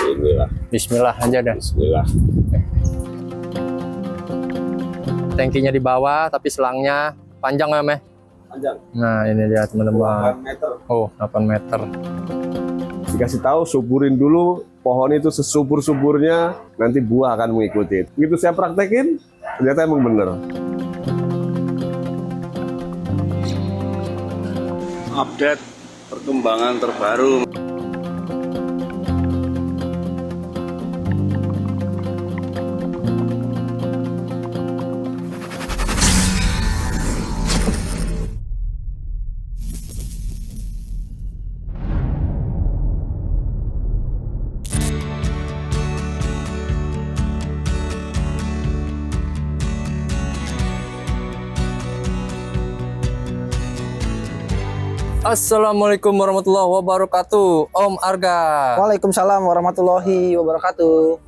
Bismillah. Bismillah aja dah. Bismillah. Tangkinya di bawah, tapi selangnya panjang ya, Meh? Panjang. Nah, ini dia teman-teman. 8 meter. Oh, 8 meter. Dikasih tahu suburin dulu pohon itu sesubur-suburnya, nanti buah akan mengikuti. Begitu saya praktekin, ternyata emang bener. Update perkembangan terbaru. Assalamualaikum warahmatullahi wabarakatuh, Om Arga. Waalaikumsalam warahmatullahi wabarakatuh.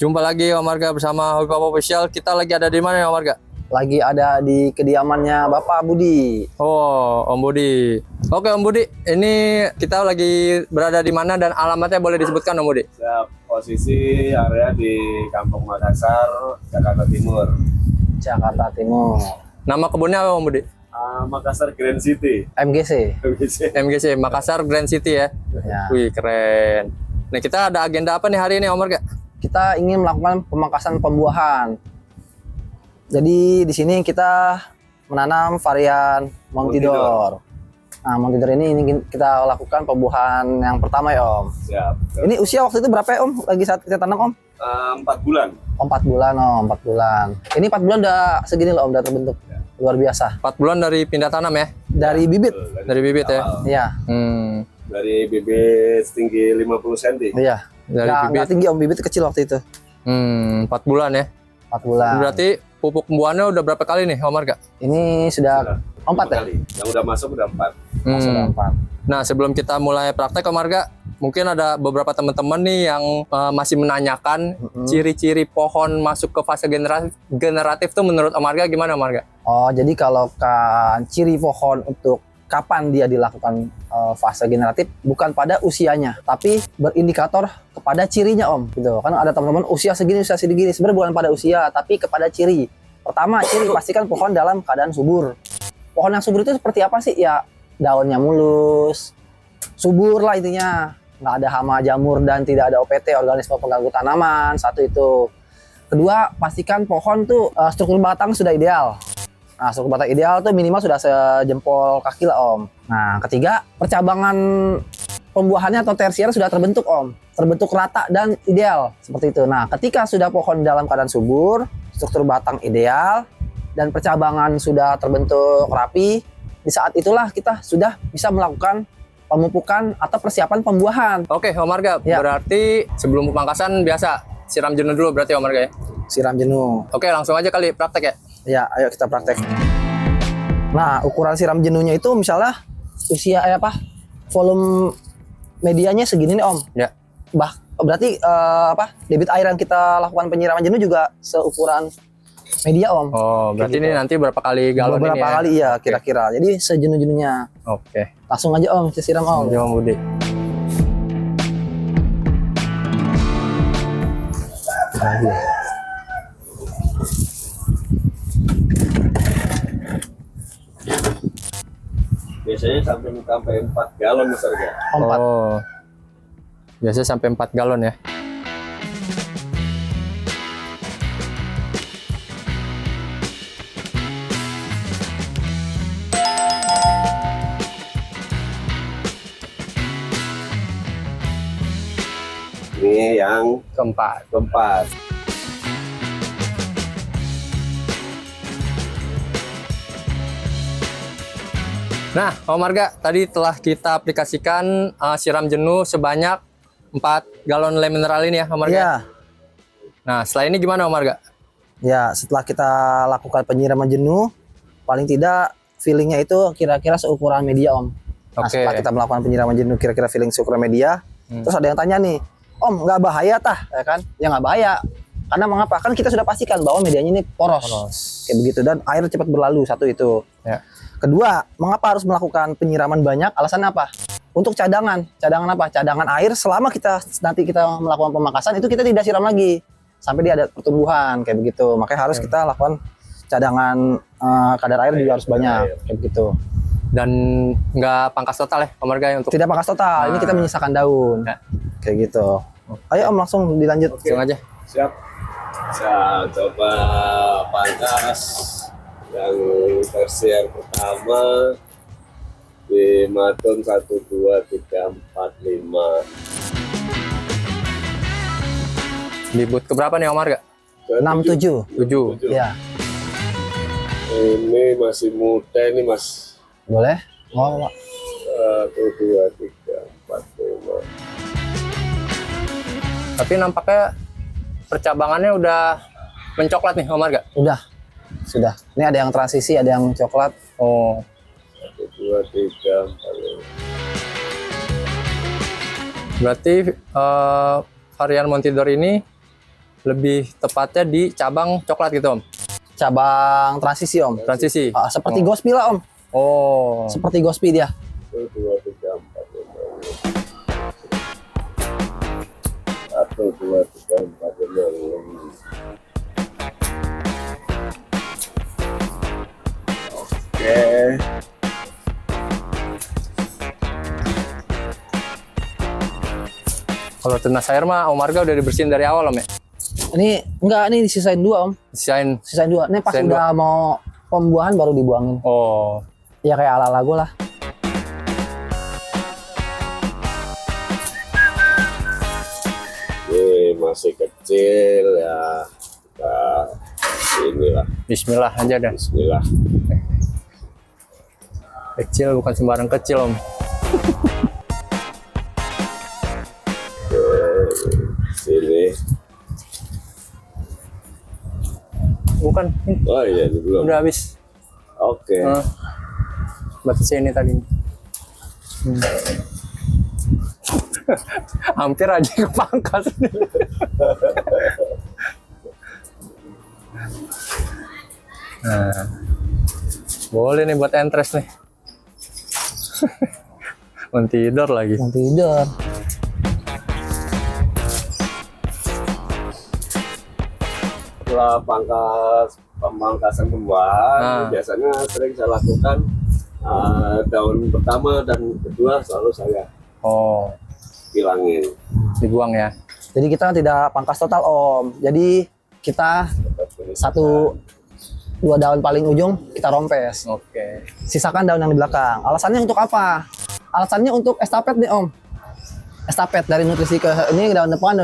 Jumpa lagi Om Arga bersama Hobi Papa Official. Kita lagi ada di mana ya Om Arga? Lagi ada di kediamannya Bapak Budi. Oh, Om Budi. Oke Om Budi, ini kita lagi berada di mana dan alamatnya boleh disebutkan Om Budi? Saya posisi area di Kampung Makassar, Jakarta Timur. Jakarta Timur. Nama kebunnya apa Om Budi? Makassar Grand City. MGC. MGC, Makassar Grand City ya. Ya. Wih, keren. Nah, kita ada agenda apa nih hari ini Om Arga? Kita ingin melakukan pemangkasan pembuahan. Jadi di sini kita menanam varian Montidor. Nah, Montidor ini kita lakukan pembuahan yang pertama ya Om. Siap. Ini usia waktu itu berapa ya Om? Lagi saat kita tanam Om? 4 bulan. Oh, 4 bulan Om, 4 bulan. Ini 4 bulan udah segini loh Om, udah terbentuk. Luar biasa. 4 bulan dari pindah tanam ya? Dari bibit. Dari bibit ya? Iya. Dari bibit setinggi 50 cm. Iya. Dari Nggak bibit. tinggi Om, bibit kecil waktu itu. 4 bulan ya? 4 bulan. Berarti pupuk pembuahannya udah berapa kali nih Om Arga? Ini sudah 4 ya? Kali. Yang udah masuk udah 4. Sudah 4. Nah, sebelum kita mulai praktek Om Arga, mungkin ada beberapa teman-teman nih yang masih menanyakan ciri-ciri pohon masuk ke fase generatif tuh menurut Om Arga gimana Om Arga? Oh, jadi kalau kan ciri pohon untuk kapan dia dilakukan fase generatif bukan pada usianya, tapi berindikator kepada cirinya Om. Gitu. Kan ada teman-teman usia segini, sebenarnya bukan pada usia, tapi kepada ciri. Pertama, ciri pastikan pohon dalam keadaan subur. Pohon yang subur itu seperti apa sih? Ya, daunnya mulus, subur lah intinya. Nggak ada hama jamur dan tidak ada OPT, organisme pengganggu tanaman. Satu itu. Kedua, pastikan pohon tuh struktur batang sudah ideal. Nah, struktur batang ideal tuh minimal sudah sejempol kaki lah Om. Nah, ketiga, percabangan pembuahannya atau tersier sudah terbentuk Om. Terbentuk rata dan ideal. Seperti itu. Nah, ketika sudah pohon dalam keadaan subur, struktur batang ideal, dan percabangan sudah terbentuk rapi, di saat itulah kita sudah bisa melakukan pemupukan atau persiapan pembuahan. Oke Om Arga, Ya. berarti sebelum pemangkasan biasa siram jenuh dulu berarti Om Arga ya? Siram jenuh. Oke, langsung aja kali praktek ya? Ya, ayo kita praktek. Nah, ukuran siram jenuhnya itu misalnya usia volume medianya segini nih Om. Ya. Berarti debit air yang kita lakukan penyiraman jenuh juga seukuran media Om. Oh, berarti Kayak ini nanti berapa kali galon ini ya? Beberapa kali ya kira-kira. Jadi sejenuh-jenuhnya. Oke. Langsung aja Om, kita siram Om. Om Budi. Biasanya sampai 4 galon besar ya. 4. Oh. Biasanya sampai 4 galon ya? Ini yang Keempat. keempat. Nah, Om Arga, tadi telah kita aplikasikan siram jenuh sebanyak 4 galon lem mineral ini ya Om Arga? Iya. Nah, setelah ini gimana Om Arga? Ya, setelah kita lakukan penyiraman jenuh, paling tidak feelingnya itu kira-kira seukuran media Om. Nah, Oke. setelah kita melakukan penyiraman jenuh kira-kira feeling seukuran media, terus ada yang tanya nih, Om nggak bahaya tah? Ya kan? Ya nggak bahaya. Karena mengapa? Kan kita sudah pastikan bahwa medianya ini poros. Kayak begitu, dan air cepat berlalu, satu itu. Ya. Kedua, mengapa harus melakukan penyiraman banyak? Alasannya apa? untuk cadangan apa? Cadangan air selama nanti kita melakukan pemangkasan itu kita tidak siram lagi sampai dia ada pertumbuhan kayak begitu. Makanya harus kita lakukan cadangan kadar air juga harus banyak kayak begitu. Dan nggak pangkas total ya Om Marga ya, untuk Tidak pangkas total, ini kita menyisakan daun Ya. kayak gitu. Ayo Om langsung dilanjut. langsung aja. Siap. Saya coba pangkas yang versi yang pertama di Maton 1, 2, 3, 4, 5. Di boot keberapa nih Om Marga? 67. 7. Ya, Ini masih muda ini Mas. boleh. Oh, 1, 2, 3, 4, 5. Tapi nampaknya percabangannya udah mencoklat nih Om Marga. sudah. Ini ada yang transisi, ada yang coklat. Oh, 1, 2, 3, 4, 5. berarti varian Montidor ini lebih tepatnya di cabang coklat gitu Om. Cabang transisi Om. Transisi. Seperti Gospi lah Om. Oh. Seperti Gospi dia. 1, 2, 3, 4, 5. 1, 2, 3, 4, 5. Oke. Kalau tunas air mah Om Marga udah dibersihin dari awal Om ya. Ini enggak, ini disisain 2 Om. Sisain. Sisain 2. Ini pas Sisain udah mau pembuahan baru dibuangin. Oh. Ya kayak ala-ala gue lah. Ini masih kecil ya. Kita inilah. Bismillah aja dah. Bismillah. Kecil bukan sembarang kecil Om. Sini. Bukan. Oh iya, ini belum. Udah habis. Oke. Batasnya ini tadi. Hampir aja kepangkas. Nah, boleh nih buat entres nih. Montidor lagi. Yang tidur. Setelah pemangkasan pembuahan, biasanya sering saya lakukan daun pertama dan kedua selalu saya Oh, hilangin. dibuang ya. Jadi kita tidak pangkas total Om. Jadi kita 1-2 daun paling ujung kita rompes. Oke. Sisakan daun yang di belakang. Alasannya untuk apa? Alasannya untuk estafet nih Om. Estafet dari nutrisi ke ini daun depan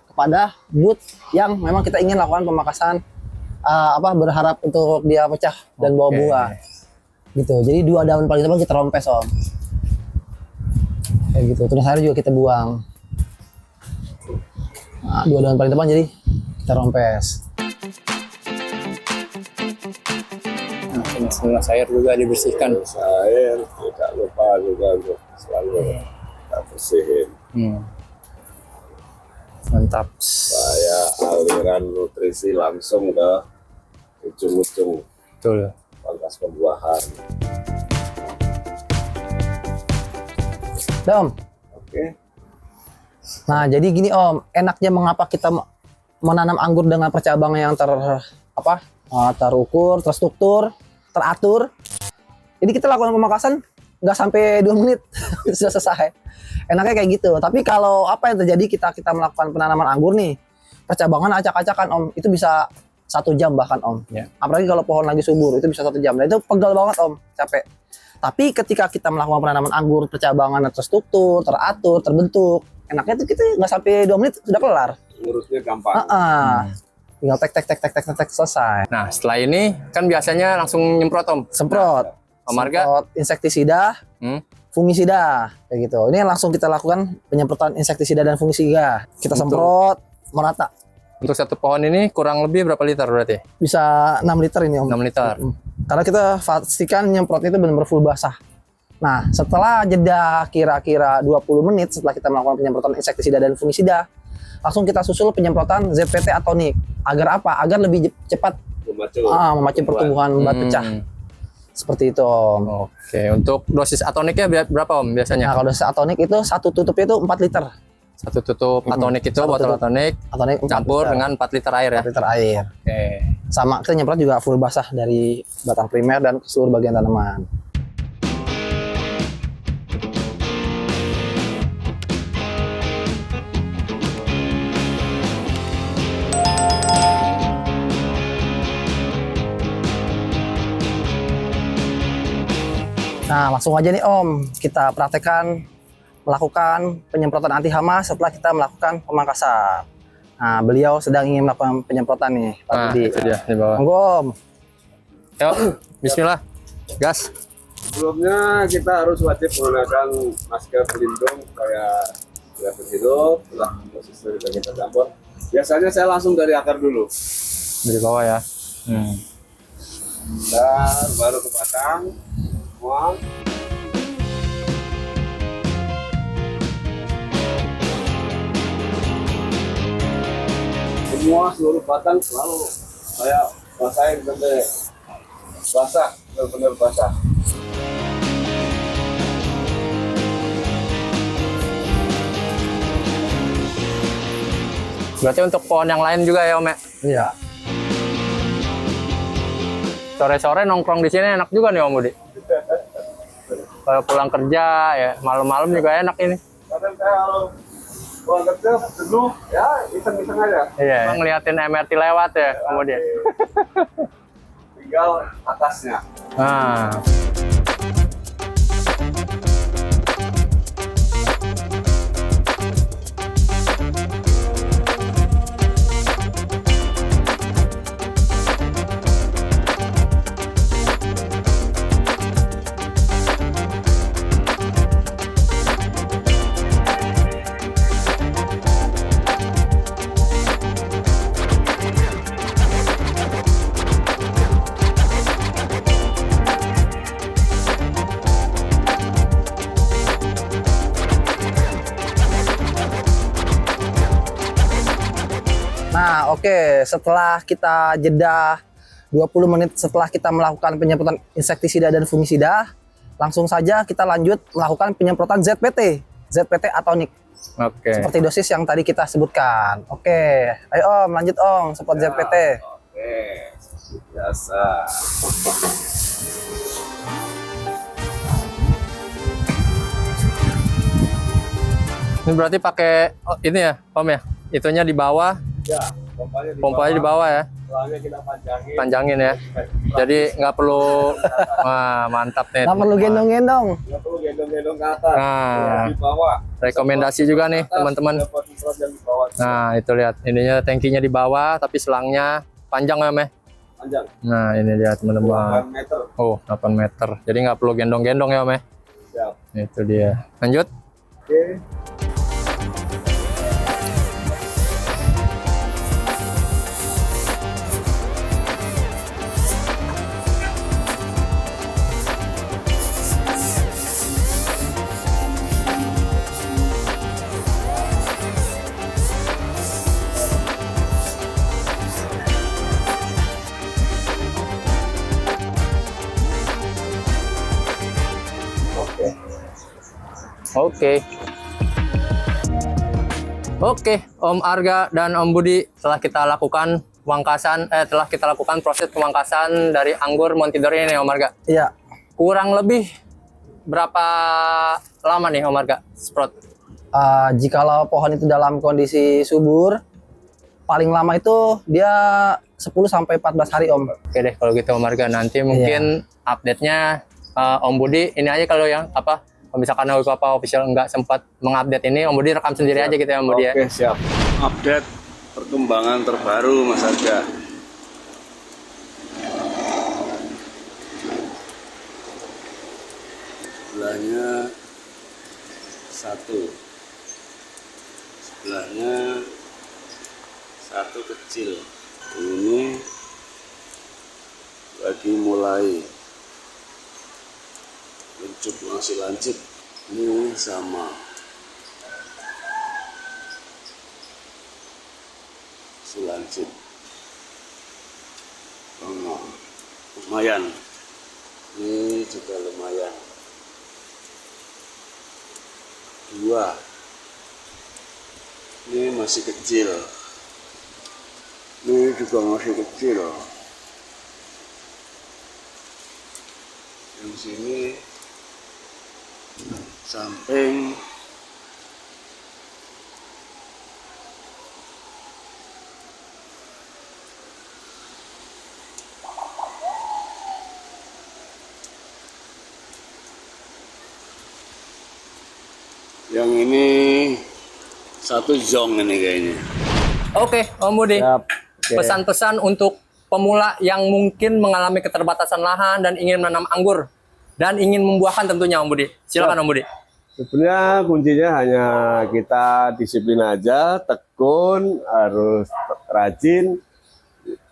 kepada boot yang memang kita ingin lakukan pemangkasan berharap untuk dia pecah dan bawa Oke. buah. Gitu. Jadi 2 daun paling depan kita rompes Om. Kayak gitu. Terus air juga kita buang. Nah, 2 daun paling depan jadi kita rompes. Semua air juga dibersihkan. Saya tidak lupa juga untuk selalu kita bersihin. Mantap. Saya aliran nutrisi langsung ke ujung-ujung Betul. pangkas pembuahan. Om. Oke. Nah, jadi gini Om, enaknya mengapa kita menanam anggur dengan percabangan yang terukur, terstruktur, teratur. Jadi kita lakukan pemangkasan nggak sampai 2 menit sudah selesai. Enaknya kayak gitu. Tapi kalau apa yang terjadi kita melakukan penanaman anggur nih, percabangan acak-acakan Om, itu bisa 1 jam bahkan Om. Ya. Apalagi kalau pohon lagi subur itu bisa 1 jam. Nah, itu pegal banget Om, capek. Tapi ketika kita melakukan penanaman anggur, percabangan terstruktur, teratur, terbentuk, enaknya tuh kita nggak sampai 2 menit sudah kelar. Ngurusnya gampang. Tinggal tek selesai. Nah, setelah ini kan biasanya langsung nyemprot Om. Semprot. Om Marga. Semprot insektisida, fungisida, kayak gitu. Ini langsung kita lakukan penyemprotan insektisida dan fungisida. Kita semprot merata. Untuk satu pohon ini kurang lebih berapa liter berarti? Bisa 6 liter ini Om. 6 liter. Karena kita pastikan nyemprot itu benar-benar full basah. Nah, setelah jeda kira-kira 20 menit setelah kita melakukan penyemprotan insektisida dan fungisida, langsung kita susul penyemprotan ZPT atonik. Agar apa? Agar lebih cepat memacu pertumbuhan bat pecah. Seperti itu Om. Oke, untuk dosis atoniknya berapa Om Nah biasanya? kalau dosis atonik itu satu tutupnya itu 4 liter. Satu tutup atonik itu, Satu botol tutup. atonik, Atonik 4 campur liter. dengan 4 liter air ya? 4 liter air. Oke. Sama kita nyemprot juga full basah dari batang primer dan ke seluruh bagian tanaman. Nah, langsung aja nih Om, kita praktekkan melakukan penyemprotan anti hama setelah kita melakukan pemangkasan. Nah, beliau sedang ingin melakukan penyemprotan nih, Pak Nah, Budi. itu dia di bawah. Monggo Om. Yuk, bismillah. Gas. Sebelumnya kita harus wajib menggunakan masker pelindung supaya tidak berhirup. Setelah proses sudah kita campur. Biasanya saya langsung dari akar dulu. Dari bawah ya. Dan baru ke batang. Semua. Semua seluruh batang selalu saya basahin sampai basah, benar-benar basah. Berarti untuk pohon yang lain juga ya Om ya? Iya. Sore-sore nongkrong di sini enak juga nih Om Budi. Kalau pulang kerja ya malam-malam juga enak ini. Kadang saya kalau pulang kerja jenuh, ya iseng-iseng aja. Iya. Ngeliatin MRT lewat ya kemudian. Tinggal atasnya. Nah. Nah, oke, setelah kita jeda 20 menit setelah kita melakukan penyemprotan insektisida dan fungisida, langsung saja kita lanjut melakukan penyemprotan ZPT atonik. Oke. Seperti dosis yang tadi kita sebutkan. Oke, ayo Om, lanjut Om, semprot ZPT. Oke, seperti biasa. Ini berarti pakai ini ya Om ya? Itunya di bawah, Ya, pompanya di bawah ya? Soalnya kita panjangin. Panjangin ya. Jadi nggak perlu, wah mantap nih. Nggak perlu gendong-gendong. Nggak perlu gendong-gendong ke atas. Nah. Di bawah. Rekomendasi juga nih Atas, teman-teman. dapat semprot yang di bawah. Nah itu lihat, ininya tangkinya di bawah tapi selangnya panjang ya Meh. Panjang. Nah ini lihat 8 teman-teman. meter. Oh 8 meter. Jadi nggak perlu gendong-gendong ya Meh. Siap. Itu dia. Lanjut. Oke. Oke. Oke, Om Arga dan Om Budi telah kita lakukan proses pemangkasan dari anggur Montidori ini Om Arga. Iya. Kurang lebih berapa lama nih Om Arga sprot? Jikalau pohon itu dalam kondisi subur, paling lama itu dia 10-14 hari Om. Oke deh kalau gitu Om Arga, nanti mungkin update-nya Om Budi ini aja kalau yang apa, kalau misalkan Bapak official nggak sempat mengupdate ini, Om Budi rekam sendiri aja gitu ya Om Budi ya. Oke, siap. Update perkembangan terbaru Mas Arga. Sebelahnya satu, sebelahnya satu kecil. Ini lagi mulai mencup, masih lancip. Ini sama, masih lancip. Oh, lumayan Ini juga lumayan. 2. Ini masih kecil. Ini juga masih kecil. Yang sini samping. Yang ini satu zong ini kayaknya. Oke, Om Budi. Siap. Oke. Pesan-pesan untuk pemula yang mungkin mengalami keterbatasan lahan dan ingin menanam anggur dan ingin membuahkan tentunya, Om Budi. Silakan Om Budi. Sebenarnya kuncinya hanya kita disiplin aja, tekun, harus rajin.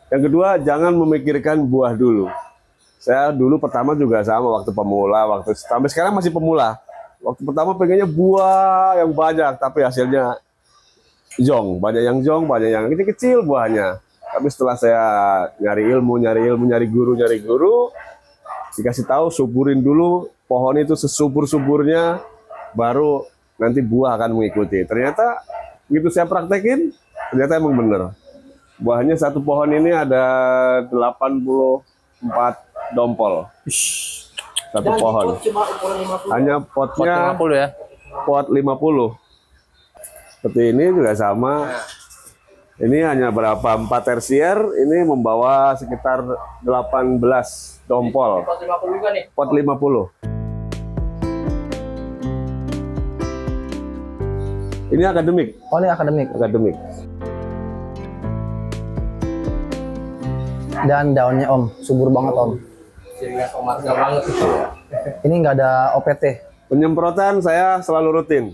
Yang kedua, jangan memikirkan buah dulu. Saya dulu pertama juga sama waktu pemula, sampai sekarang masih pemula. Waktu pertama pengennya buah yang banyak, tapi hasilnya jong, banyak yang kecil buahnya. Tapi setelah saya nyari ilmu, nyari guru, dikasih tahu suburin dulu pohon itu sesubur-suburnya, baru nanti buah akan mengikuti. Ternyata begitu saya praktekin, ternyata emang bener. Buahnya satu pohon ini ada 84 dompol. Satu pohon. Hanya potnya 50 ya. pot 50. Seperti ini juga sama. Ini hanya berapa 4 tersier, ini membawa sekitar 18 dompol. Pot 50 juga nih. Pot 50. Ini akademik. Oh, ini akademik. Akademik. Dan daunnya Om, subur banget Om. Jadi nggak Marga banget. Ini nggak ada OPT. Penyemprotan saya selalu rutin.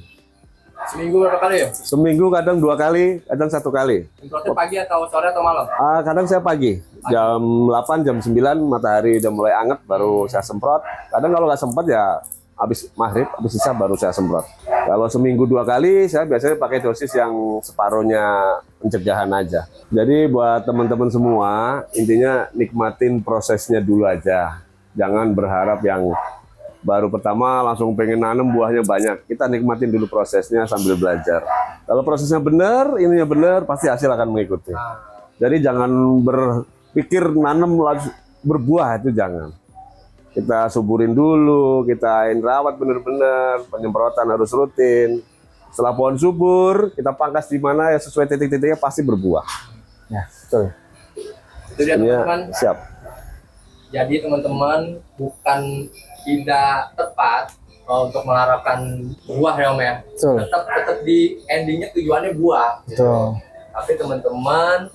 Seminggu berapa kali ya? Seminggu kadang 2 kali, kadang 1 kali. Semprotnya pagi atau sore atau malam? Kadang saya pagi, jam 8, jam 9, matahari udah mulai anget, baru saya semprot. Kadang kalau nggak sempat ya habis maghrib, habis sisa baru saya semprot. Kalau seminggu 2 kali, saya biasanya pakai dosis yang separuhnya pencegahan aja. Jadi buat teman-teman semua, intinya nikmatin prosesnya dulu aja. Jangan berharap yang baru pertama langsung pengen nanam buahnya banyak. Kita nikmatin dulu prosesnya sambil belajar. Kalau prosesnya benar, ininya benar, pasti hasil akan mengikuti. Jadi jangan berpikir nanam langsung berbuah, itu jangan. Kita suburin dulu, kita rawat benar-benar, penyemprotan harus rutin. Setelah pohon subur, kita pangkas di mana ya sesuai titik-titiknya pasti berbuah. Ya, betul. Itu dia teman-teman. Siap. Jadi teman-teman bukan tidak tepat untuk mengharapkan buah ya Om ya. Betul. Tetap di endingnya tujuannya buah. Betul. Tapi teman-teman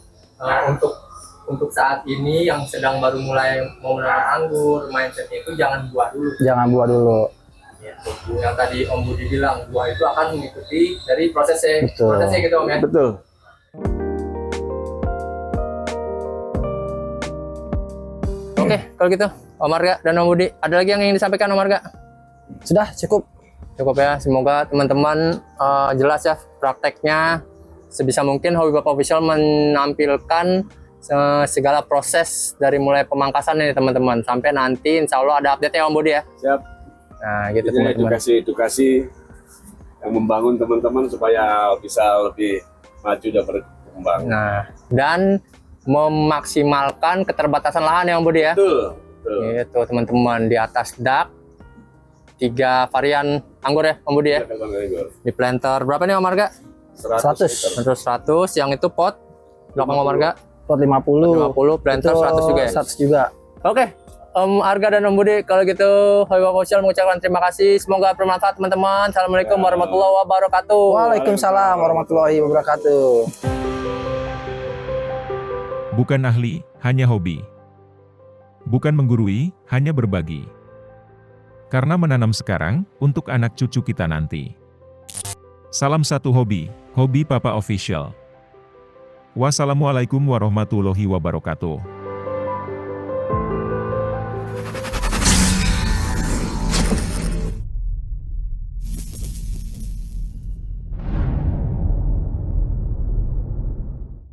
untuk saat ini yang sedang baru mulai mau menanam anggur, mindsetnya itu jangan buah dulu. Jangan buah dulu. Ya, yang tadi Om Budi bilang buah itu akan mengikuti dari prosesnya, Betul. prosesnya gitu Om ya. Betul. Oke, kalau gitu Om Marga dan Om Budi, ada lagi yang ingin disampaikan Om Marga? Sudah cukup. Cukup ya, semoga teman-teman jelas ya prakteknya. Sebisa mungkin Hobi Bapak Official menampilkan segala proses dari mulai pemangkasan nih teman-teman, sampai nanti insya Allah ada update ya Om Budi ya. Siap. Nah gitu Jadi teman-teman. edukasi yang membangun teman-teman supaya bisa lebih maju dan berkembang. Nah, dan memaksimalkan keterbatasan lahan ya Om Budi ya. Betul. Betul. Itu teman-teman, di atas dak 3 varian anggur ya Om Budi ya. Di planter berapa nih Om Marga? 100. Planter 100, yang itu pot belakang Om Marga Pot 50. 50, planter Itu 100 juga ya. 100 juga. Oke, Om Arga dan Om Budi, kalau gitu Hobi Bapak Official mengucapkan terima kasih. Semoga bermanfaat teman-teman. Assalamualaikum warahmatullahi wabarakatuh. Waalaikumsalam warahmatullahi wabarakatuh. Bukan ahli, hanya hobi. Bukan menggurui, hanya berbagi. Karena menanam sekarang, untuk anak cucu kita nanti. Salam satu hobi, Hobi Papa Official. Wassalamualaikum warahmatullahi wabarakatuh.